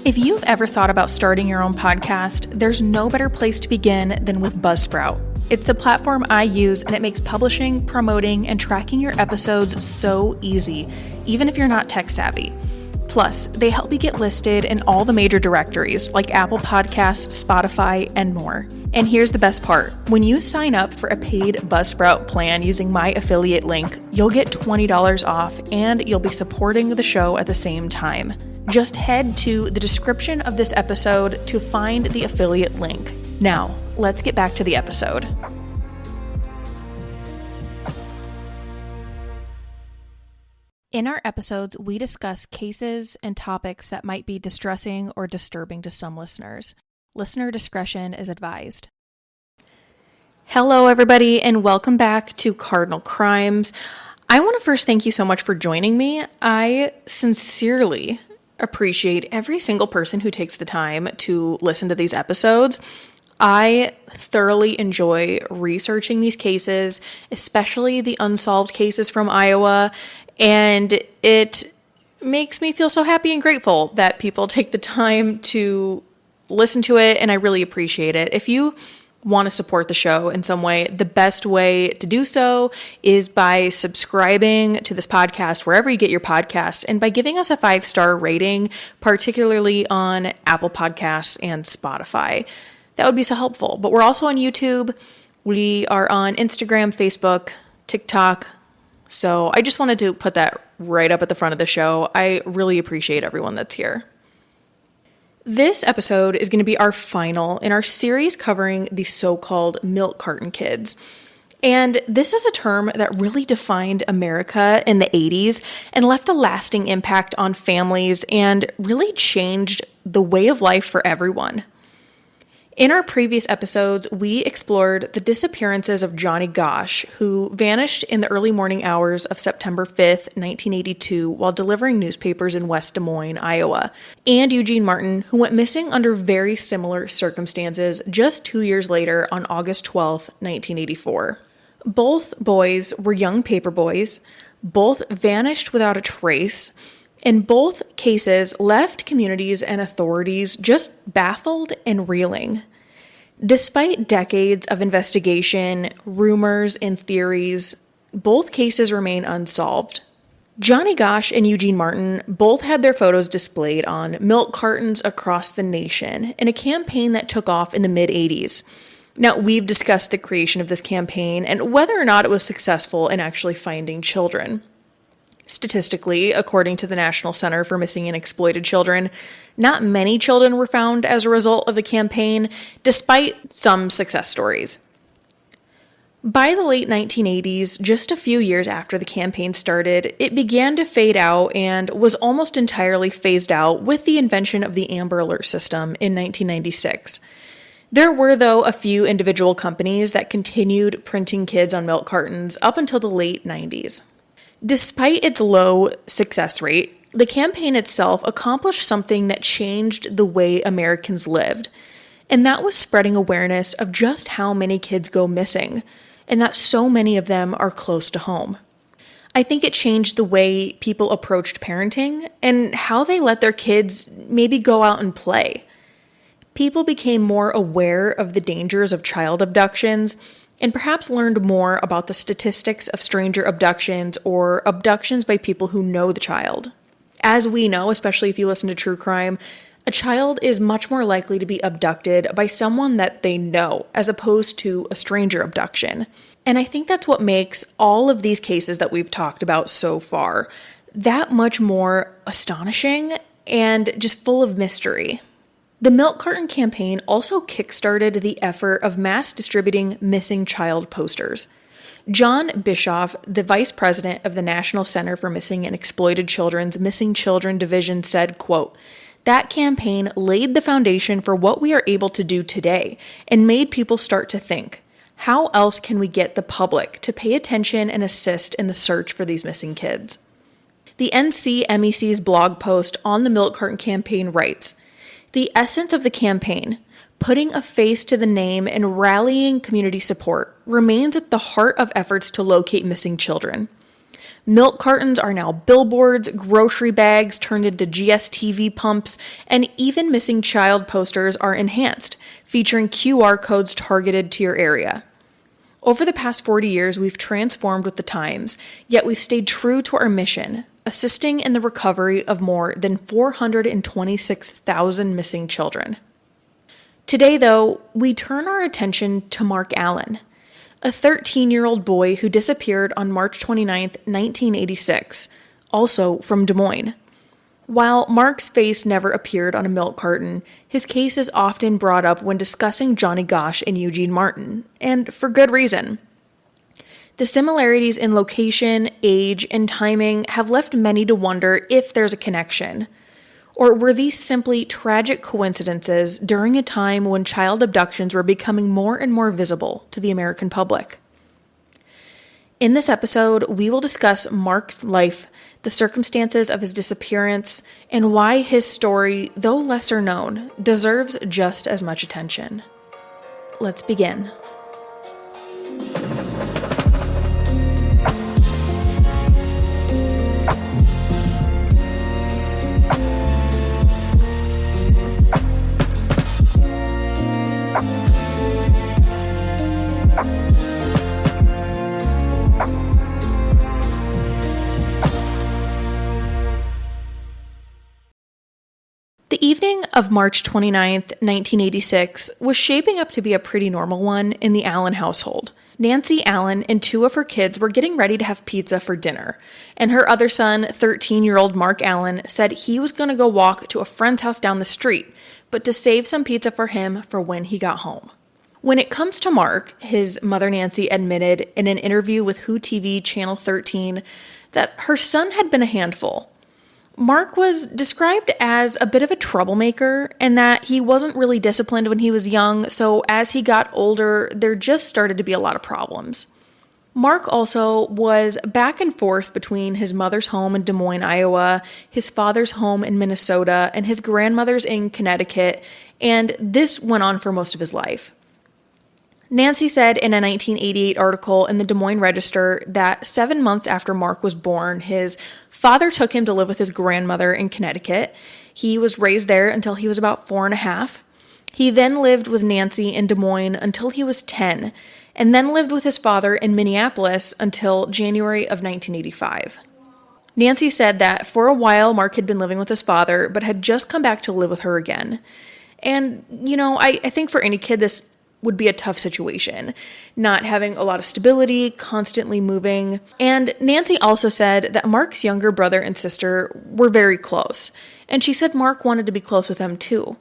If you've ever thought about starting your own podcast, there's no better place to begin than with Buzzsprout. It's the platform I use, and it makes publishing, promoting, and tracking your episodes so easy, even if you're not tech savvy. Plus, they help you get listed in all the major directories like Apple Podcasts, Spotify, and more. And here's the best part. When you sign up for a paid Buzzsprout plan using my affiliate link, you'll get $20 off and you'll be supporting the show at the same time. Just head to the description of this episode to find the affiliate link. Now, let's get back to the episode. In our episodes, we discuss cases and topics that might be distressing or disturbing to some listeners. Listener discretion is advised. Hello, everybody, and welcome back to Cardinal Crimes. I want to first thank you so much for joining me. I sincerely appreciate every single person who takes the time to listen to these episodes. I thoroughly enjoy researching these cases, especially the unsolved cases from Iowa, and it makes me feel so happy and grateful that people take the time to listen to it, and I really appreciate it. If you want to support the show in some way, the best way to do so is by subscribing to this podcast wherever you get your podcasts and by giving us a 5-star rating, particularly on Apple Podcasts and Spotify. That would be so helpful. But we're also on YouTube. We are on Instagram, Facebook, TikTok. So I just wanted to put that right up at the front of the show. I really appreciate everyone that's here. This episode is going to be our final in our series covering the so-called milk carton kids. And this is a term that really defined America in the 80s and left a lasting impact on families and really changed the way of life for everyone. In our previous episodes, we explored the disappearances of Johnny Gosch, who vanished in the early morning hours of September 5th, 1982, while delivering newspapers in West Des Moines, Iowa, and Eugene Martin, who went missing under very similar circumstances just 2 years later on August 12th, 1984. Both boys were young paper boys, both vanished without a trace, and both cases left communities and authorities just baffled and reeling. Despite decades of investigation, rumors, and theories, both cases remain unsolved. Johnny Gosch and Eugene Martin both had their photos displayed on milk cartons across the nation in a campaign that took off in the mid-80s. Now, we've discussed the creation of this campaign and whether or not it was successful in actually finding children. Statistically, according to the National Center for Missing and Exploited Children, not many children were found as a result of the campaign, despite some success stories. By the late 1980s, just a few years after the campaign started, it began to fade out and was almost entirely phased out with the invention of the Amber Alert system in 1996. There were, though, a few individual companies that continued printing kids on milk cartons up until the late 90s. Despite its low success rate, the campaign itself accomplished something that changed the way Americans lived, and that was spreading awareness of just how many kids go missing, and that so many of them are close to home. I think it changed the way people approached parenting and how they let their kids maybe go out and play. People became more aware of the dangers of child abductions and perhaps learned more about the statistics of stranger abductions or abductions by people who know the child. As we know, especially if you listen to true crime, a child is much more likely to be abducted by someone that they know as opposed to a stranger abduction. And I think that's what makes all of these cases that we've talked about so far that much more astonishing and just full of mystery. The milk carton campaign also kickstarted the effort of mass distributing missing child posters. John Bischoff, the vice president of the National Center for Missing and Exploited Children's Missing Children Division, said, quote, "That campaign laid the foundation for what we are able to do today and made people start to think, how else can we get the public to pay attention and assist in the search for these missing kids?" The NCMEC's blog post on the milk carton campaign writes, "The essence of the campaign, putting a face to the name and rallying community support, remains at the heart of efforts to locate missing children. Milk cartons are now billboards, grocery bags turned into GSTV pumps, and even missing child posters are enhanced, featuring QR codes targeted to your area. Over the past 40 years, we've transformed with the times, yet we've stayed true to our mission, assisting in the recovery of more than 426,000 missing children. Today, though, we turn our attention to Marc Allen, a 13-year-old boy who disappeared on March 29, 1986, also from Des Moines. While Marc's face never appeared on a milk carton, his case is often brought up when discussing Johnny Gosch and Eugene Martin, and for good reason. The similarities in location, age, and timing have left many to wonder if there's a connection. Or were these simply tragic coincidences during a time when child abductions were becoming more and more visible to the American public? In this episode, we will discuss Marc's life, the circumstances of his disappearance, and why his story, though lesser known, deserves just as much attention. Let's begin. The evening of March 29th, 1986 was shaping up to be a pretty normal one in the Allen household. Nancy Allen and two of her kids were getting ready to have pizza for dinner, and her other son, 13-year-old Marc Allen, said he was going to go walk to a friend's house down the street, but to save some pizza for him for when he got home. When it comes to Marc, his mother Nancy admitted in an interview with Who TV Channel 13 that her son had been a handful. Marc was described as a bit of a troublemaker and that he wasn't really disciplined when he was young, so as he got older, there just started to be a lot of problems. Marc also was back and forth between his mother's home in Des Moines, Iowa, his father's home in Minnesota, and his grandmother's in Connecticut, and this went on for most of his life. Nancy said in a 1988 article in the Des Moines Register that 7 months after Marc was born, his father took him to live with his grandmother in Connecticut. He was raised there until he was about 4.5. He then lived with Nancy in Des Moines until he was 10, and then lived with his father in Minneapolis until January of 1985. Nancy said that for a while Marc had been living with his father, but had just come back to live with her again. And, I think for any kid this would be a tough situation, not having a lot of stability, constantly moving. And Nancy also said that Marc's younger brother and sister were very close, and she said Marc wanted to be close with them too.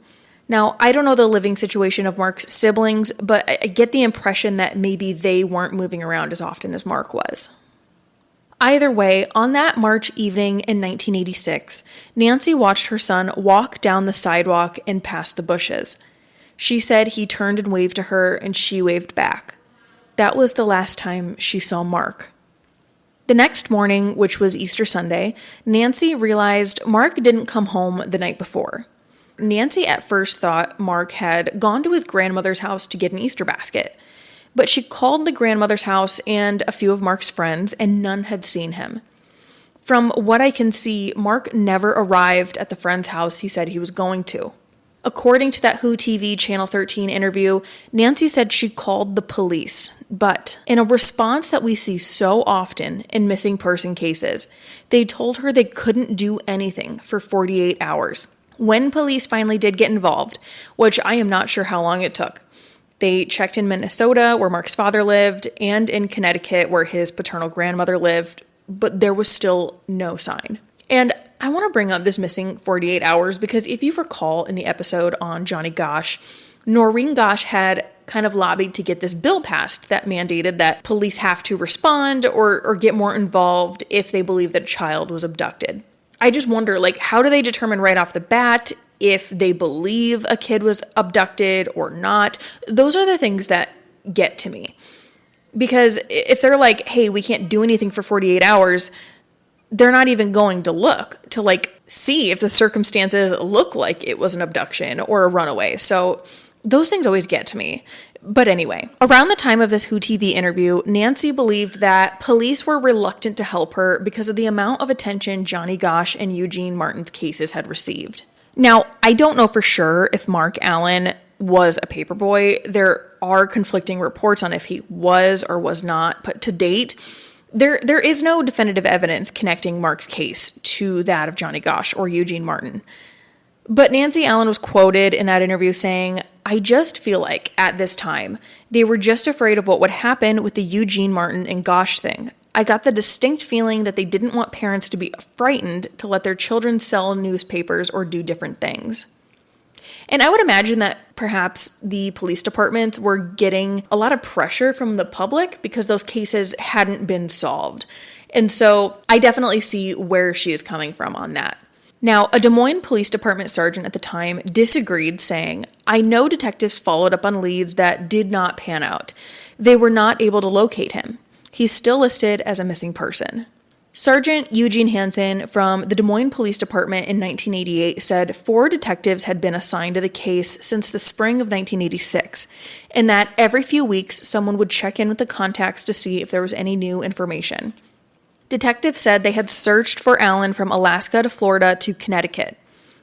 Now, I don't know the living situation of Marc's siblings, but I get the impression that maybe they weren't moving around as often as Marc was. Either way, on that March evening in 1986, Nancy watched her son walk down the sidewalk and past the bushes. She said he turned and waved to her, and she waved back. That was the last time she saw Marc. The next morning, which was Easter Sunday, Nancy realized Marc didn't come home the night before. Nancy at first thought Marc had gone to his grandmother's house to get an Easter basket, but she called the grandmother's house and a few of Marc's friends, and none had seen him. From what I can see, Marc never arrived at the friend's house he said he was going to. According to that Who TV Channel 13 interview, Nancy said she called the police, but in a response that we see so often in missing person cases, they told her they couldn't do anything for 48 hours. When police finally did get involved, which I am not sure how long it took, they checked in Minnesota, where Marc's father lived, and in Connecticut, where his paternal grandmother lived, but there was still no sign. And I want to bring up this missing 48 hours because if you recall in the episode on Johnny Gosch, Noreen Gosch had kind of lobbied to get this bill passed that mandated that police have to respond or get more involved if they believe that a child was abducted. I just wonder, how do they determine right off the bat if they believe a kid was abducted or not? Those are the things that get to me. Because if they're like, hey, we can't do anything for 48 hours, they're not even going to look to see if the circumstances look like it was an abduction or a runaway. So those things always get to me. But anyway, around the time of this Who TV interview, Nancy believed that police were reluctant to help her because of the amount of attention Johnny Gosch and Eugene Martin's cases had received. Now, I don't know for sure if Marc Allen was a paperboy. There are conflicting reports on if he was or was not, but to date, there is no definitive evidence connecting Mark's case to that of Johnny Gosch or Eugene Martin. But Nancy Allen was quoted in that interview saying, "I just feel like, at this time, they were just afraid of what would happen with the Eugene Martin and Gosch thing. I got the distinct feeling that they didn't want parents to be frightened to let their children sell newspapers or do different things." And I would imagine that perhaps the police departments were getting a lot of pressure from the public because those cases hadn't been solved. And so I definitely see where she is coming from on that. Now, a Des Moines Police Department sergeant at the time disagreed, saying, "I know detectives followed up on leads that did not pan out. They were not able to locate him. He's still listed as a missing person." Sergeant Eugene Hansen from the Des Moines Police Department in 1988 said 4 detectives had been assigned to the case since the spring of 1986, and that every few weeks someone would check in with the contacts to see if there was any new information. Detectives said they had searched for Allen from Alaska to Florida to Connecticut.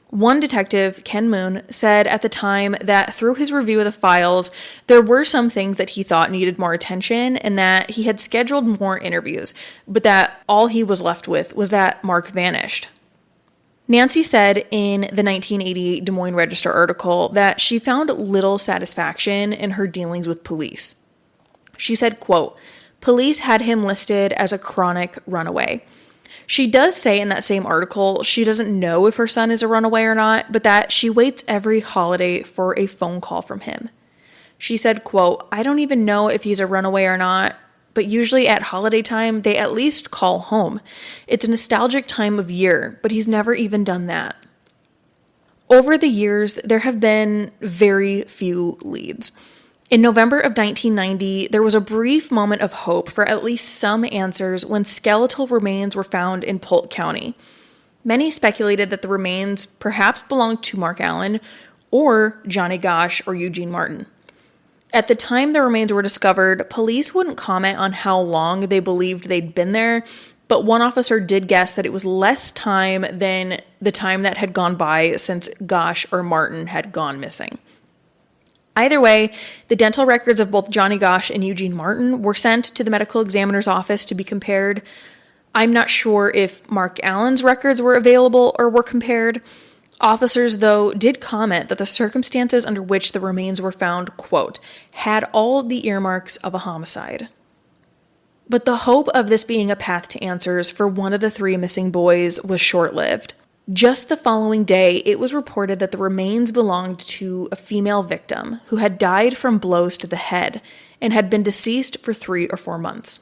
One detective, Ken Moon, said at the time that through his review of the files, there were some things that he thought needed more attention and that he had scheduled more interviews, but that all he was left with was that Mark vanished. Nancy said in the 1988 Des Moines Register article that she found little satisfaction in her dealings with police. She said, quote, "Police had him listed as a chronic runaway." She does say in that same article she doesn't know if her son is a runaway or not, but that she waits every holiday for a phone call from him. She said, quote, "I don't even know if he's a runaway or not, but usually at holiday time, they at least call home. It's a nostalgic time of year, but he's never even done that." Over the years, there have been very few leads. In November of 1990, there was a brief moment of hope for at least some answers when skeletal remains were found in Polk County. Many speculated that the remains perhaps belonged to Marc Allen or Johnny Gosch or Eugene Martin. At the time the remains were discovered, police wouldn't comment on how long they believed they'd been there, but one officer did guess that it was less time than the time that had gone by since Gosch or Martin had gone missing. Either way, the dental records of both Johnny Gosch and Eugene Martin were sent to the medical examiner's office to be compared. I'm not sure if Marc Allen's records were available or were compared. Officers, though, did comment that the circumstances under which the remains were found, quote, "had all the earmarks of a homicide." But the hope of this being a path to answers for one of the 3 missing boys was short-lived. Just the following day, it was reported that the remains belonged to a female victim who had died from blows to the head and had been deceased for 3 or 4 months.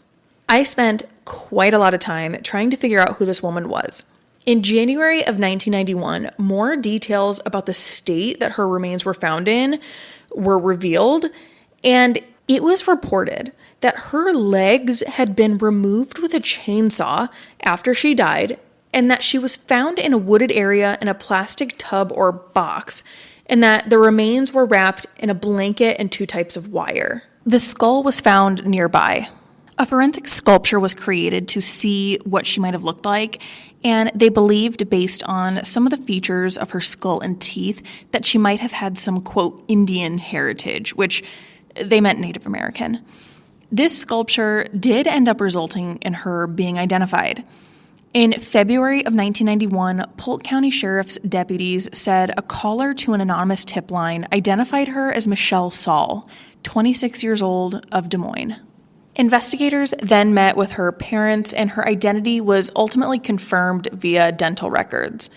I spent quite a lot of time trying to figure out who this woman was. In January of 1991, more details about the state that her remains were found in were revealed, and it was reported that her legs had been removed with a chainsaw after she died, and that she was found in a wooded area in a plastic tub or box, and that the remains were wrapped in a blanket and 2 types of wire. The skull was found nearby. A forensic sculpture was created to see what she might have looked like, and they believed, based on some of the features of her skull and teeth, that she might have had some, quote, Indian heritage, which they meant Native American. This sculpture did end up resulting in her being identified. In February of 1991, Polk County Sheriff's deputies said a caller to an anonymous tip line identified her as Michelle Saul, 26 years old, of Des Moines. Investigators then met with her parents, and her identity was ultimately confirmed via dental records.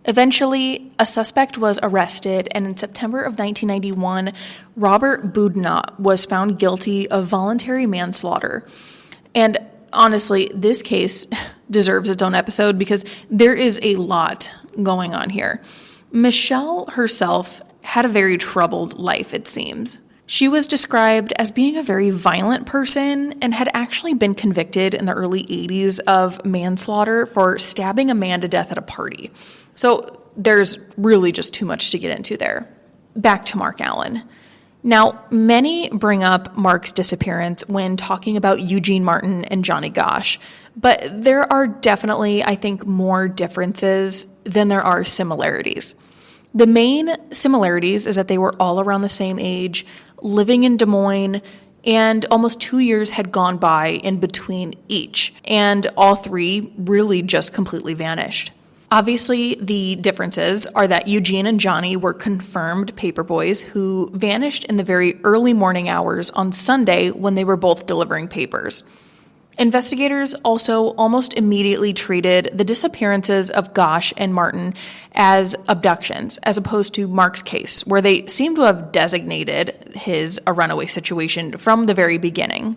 Eventually, a suspect was arrested, and in September of 1991, Robert Boudinot was found guilty of voluntary manslaughter. And honestly, this case deserves its own episode because there is a lot going on here. Michelle herself had a very troubled life, it seems. She was described as being a very violent person and had actually been convicted in the early 80s of manslaughter for stabbing a man to death at a party. So there's really just too much to get into there. Back to Marc Allen. Now, many bring up Marc's disappearance when talking about Eugene Martin and Johnny Gosch, but there are definitely, I think, more differences than there are similarities. The main similarities is that they were all around the same age, living in Des Moines, and almost 2 years had gone by in between each, and all three really just completely vanished. Obviously, the differences are that Eugene and Johnny were confirmed paperboys who vanished in the very early morning hours on Sunday when they were both delivering papers. Investigators also almost immediately treated the disappearances of Gosch and Martin as abductions, as opposed to Marc's case, where they seem to have designated his a runaway situation from the very beginning.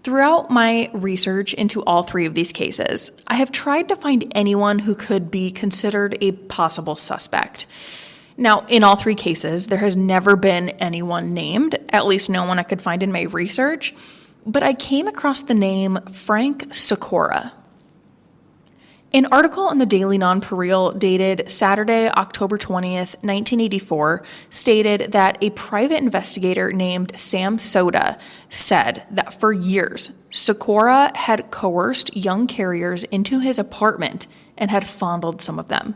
Throughout my research into all three of these cases, I have tried to find anyone who could be considered a possible suspect. Now, in all three cases, there has never been anyone named, at least no one I could find in my research, but I came across the name Frank Sikora. An article in the Daily Nonpareil dated Saturday, October 20th, 1984, stated that a private investigator named Sam Soda said that for years, Sikora had coerced young carriers into his apartment and had fondled some of them.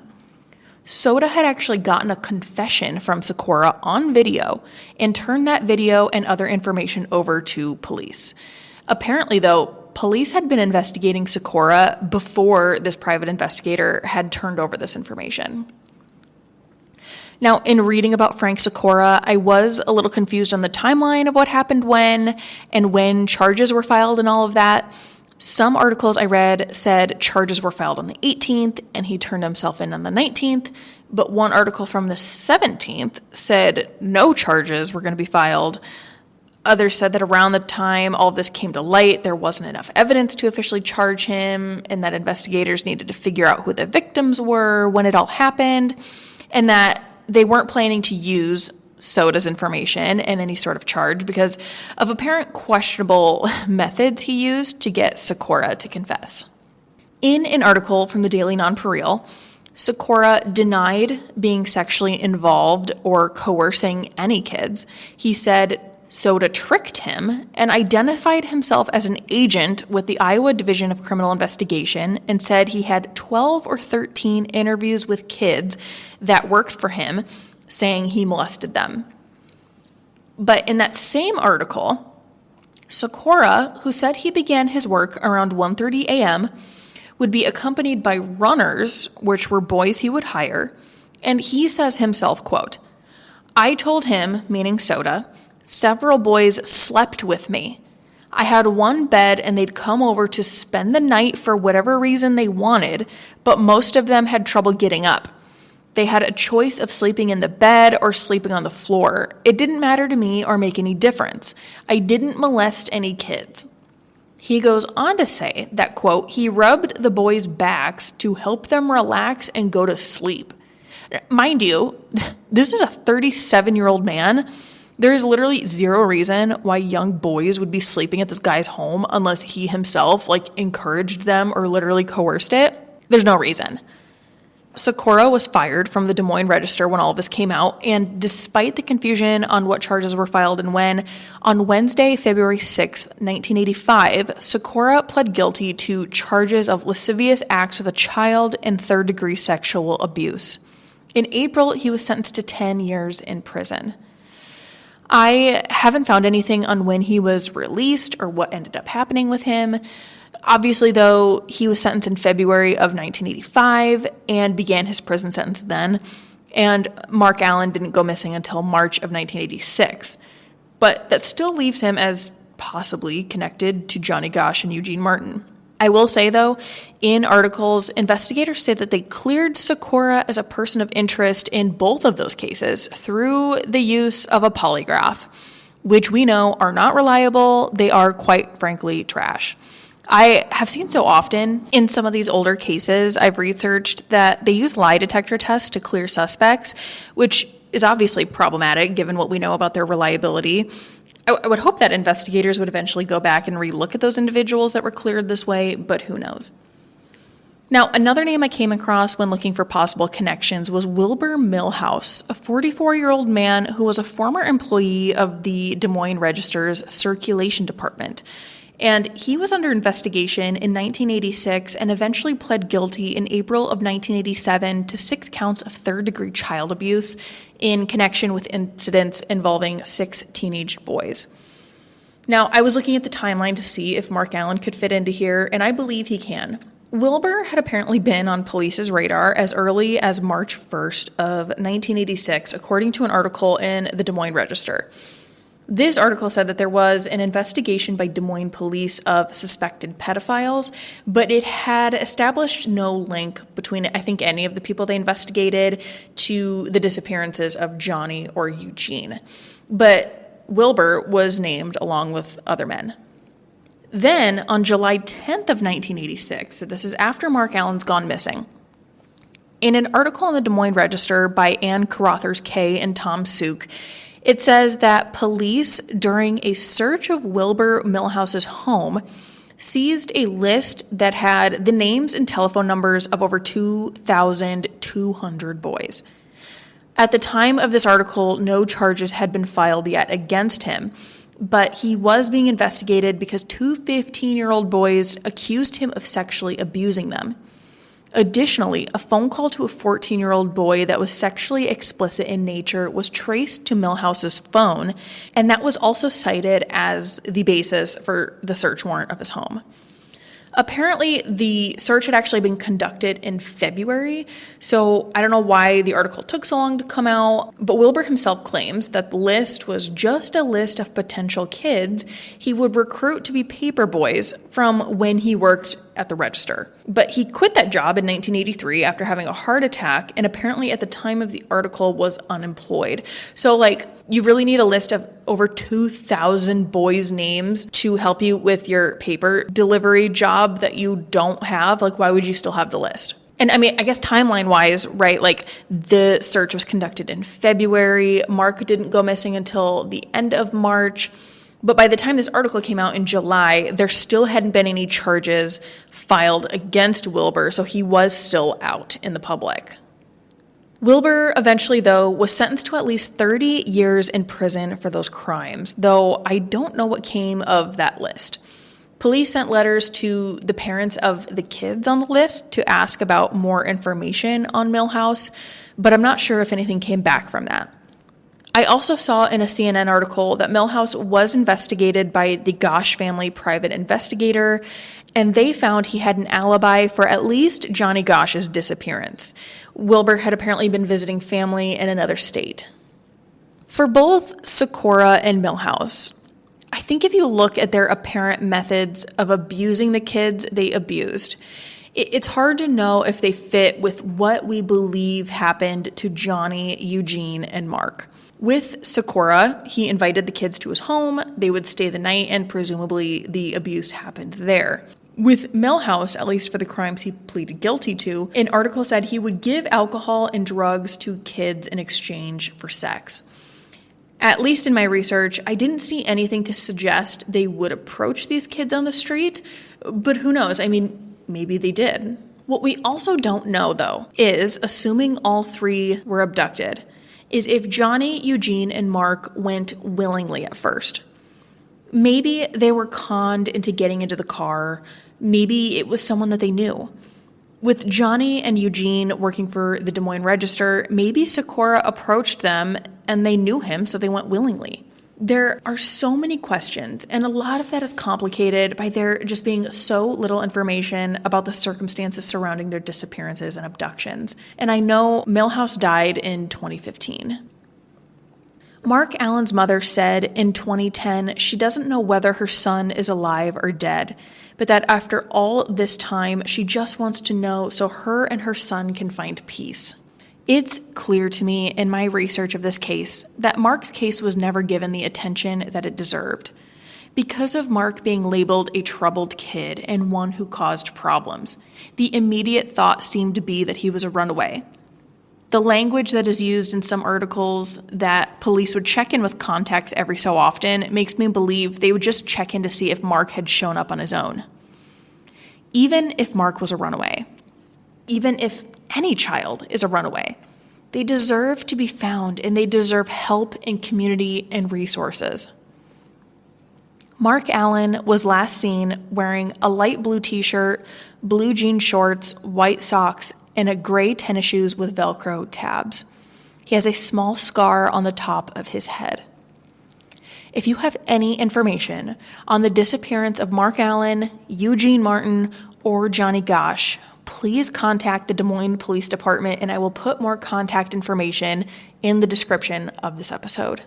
Soda had actually gotten a confession from Sikora on video and turned that video and other information over to police. Apparently, though, police had been investigating Sikora before this private investigator had turned over this information. Now, in reading about Frank Sikora, I was a little confused on the timeline of what happened when and when charges were filed and all of that. Some articles I read said charges were filed on the 18th and he turned himself in on the 19th, but one article from the 17th said no charges were going to be filed. Others said that around the time all of this came to light, there wasn't enough evidence to officially charge him, and that investigators needed to figure out who the victims were when it all happened, and that they weren't planning to use Soda's information in any sort of charge because of apparent questionable methods he used to get Sikora to confess. In an article from the Daily Nonpareil, Sikora denied being sexually involved or coercing any kids. He said Soda tricked him and identified himself as an agent with the Iowa Division of Criminal Investigation and said he had 12 or 13 interviews with kids that worked for him, saying he molested them. But in that same article, Sikora, who said he began his work around 1:30 a.m., would be accompanied by runners, which were boys he would hire, and he says himself, quote, "I told him," meaning Soda, "several boys slept with me. I had one bed and they'd come over to spend the night for whatever reason they wanted, but most of them had trouble getting up. They had a choice of sleeping in the bed or sleeping on the floor. It didn't matter to me or make any difference. I didn't molest any kids." He goes on to say that, quote, he rubbed the boys' backs to help them relax and go to sleep. Mind you, this is a 37-year-old man. There is literally zero reason why young boys would be sleeping at this guy's home unless he himself, encouraged them or literally coerced it. There's no reason. Sikora was fired from the Des Moines Register when all of this came out, and despite the confusion on what charges were filed and when, on Wednesday, February 6, 1985, Sikora pled guilty to charges of lascivious acts with a child and third-degree sexual abuse. In April, he was sentenced to 10 years in prison. I haven't found anything on when he was released or what ended up happening with him. Obviously, though, he was sentenced in February of 1985 and began his prison sentence then, and Marc Allen didn't go missing until March of 1986. But that still leaves him as possibly connected to Johnny Gosch and Eugene Martin. I will say, though, in articles, investigators say that they cleared Sikora as a person of interest in both of those cases through the use of a polygraph, which we know are not reliable. They are, quite frankly, trash. I have seen so often in some of these older cases I've researched that they use lie detector tests to clear suspects, which is obviously problematic given what we know about their reliability. I would hope that investigators would eventually go back and relook at those individuals that were cleared this way, but who knows. Now, another name I came across when looking for possible connections was Wilbur Millhouse, a 44-year-old man who was a former employee of the Des Moines Register's circulation department. And he was under investigation in 1986 and eventually pled guilty in April of 1987 to 6 counts of third-degree child abuse in connection with incidents involving 6 teenage boys. Now, I was looking at the timeline to see if Marc Allen could fit into here, and I believe he can. Wilbur had apparently been on police's radar as early as March 1st of 1986, according to an article in the Des Moines Register. This article said that there was an investigation by Des Moines police of suspected pedophiles, but it had established no link between, I think, any of the people they investigated to the disappearances of Johnny or Eugene. But Wilbur was named along with other men. Then, on July 10th of 1986, so this is after Marc Allen's gone missing, in an article in the Des Moines Register by Ann Carothers Kay and Tom Suk, it says that police, during a search of Wilbur Millhouse's home, seized a list that had the names and telephone numbers of over 2,200 boys. At the time of this article, no charges had been filed yet against him, but he was being investigated because 2 15-year-old boys accused him of sexually abusing them. Additionally, a phone call to a 14-year-old boy that was sexually explicit in nature was traced to Millhouse's phone, and that was also cited as the basis for the search warrant of his home. Apparently, the search had actually been conducted in February, so I don't know why the article took so long to come out, but Wilbur himself claims that the list was just a list of potential kids he would recruit to be paper boys from when he worked at the Register. But he quit that job in 1983 after having a heart attack, and apparently at the time of the article was unemployed. So, you really need a list of over 2,000 boys' names to help you with your paper delivery job that you don't have? Why would you still have the list? And I mean, I guess timeline-wise, right, the search was conducted in February. Marc didn't go missing until the end of March. But by the time this article came out in July, there still hadn't been any charges filed against Wilbur, so he was still out in the public. Wilbur eventually, though, was sentenced to at least 30 years in prison for those crimes, though I don't know what came of that list. Police sent letters to the parents of the kids on the list to ask about more information on Millhouse, but I'm not sure if anything came back from that. I also saw in a CNN article that Millhouse was investigated by the Gosch family private investigator, and they found he had an alibi for at least Johnny Gosch's disappearance. Wilbur had apparently been visiting family in another state. For both Sikora and Millhouse, I think if you look at their apparent methods of abusing the kids they abused, it's hard to know if they fit with what we believe happened to Johnny, Eugene, and Marc. With Sikora, he invited the kids to his home, they would stay the night, and presumably the abuse happened there. With Millhouse, at least for the crimes he pleaded guilty to, an article said he would give alcohol and drugs to kids in exchange for sex. At least in my research, I didn't see anything to suggest they would approach these kids on the street, but who knows? I mean, maybe they did. What we also don't know, though, is, assuming all 3 were abducted, is if Johnny, Eugene, and Marc went willingly at first. Maybe they were conned into getting into the car. Maybe it was someone that they knew. With Johnny and Eugene working for the Des Moines Register, maybe Sikora approached them and they knew him, so they went willingly. There are so many questions, and a lot of that is complicated by there just being so little information about the circumstances surrounding their disappearances and abductions. And I know Millhouse died in 2015. Marc Allen's mother said in 2010 she doesn't know whether her son is alive or dead, but that after all this time, she just wants to know so her and her son can find peace. It's clear to me in my research of this case that Marc's case was never given the attention that it deserved. Because of Marc being labeled a troubled kid and one who caused problems, the immediate thought seemed to be that he was a runaway. The language that is used in some articles that police would check in with contacts every so often makes me believe they would just check in to see if Marc had shown up on his own. Even if Marc was a runaway, even if any child is a runaway. They deserve to be found, and they deserve help and community and resources. Marc Allen was last seen wearing a light blue t-shirt, blue jean shorts, white socks, and a gray tennis shoes with Velcro tabs. He has a small scar on the top of his head. If you have any information on the disappearance of Marc Allen, Eugene Martin, or Johnny Gosch, please contact the Des Moines Police Department, and I will put more contact information in the description of this episode.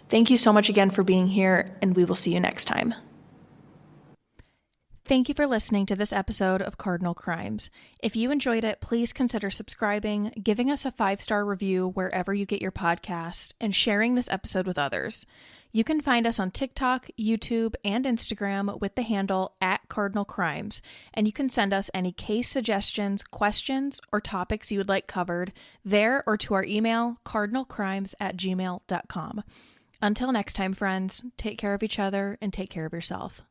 Thank you so much again for being here, and we will see you next time. Thank you for listening to this episode of Cardinal Crimes. If you enjoyed it, please consider subscribing, giving us a 5-star review wherever you get your podcast, and sharing this episode with others. You can find us on TikTok, YouTube, and Instagram with the handle @CardinalCrimes, and you can send us any case suggestions, questions, or topics you would like covered there or to our email, cardinalcrimes@gmail.com. Until next time, friends, take care of each other and take care of yourself.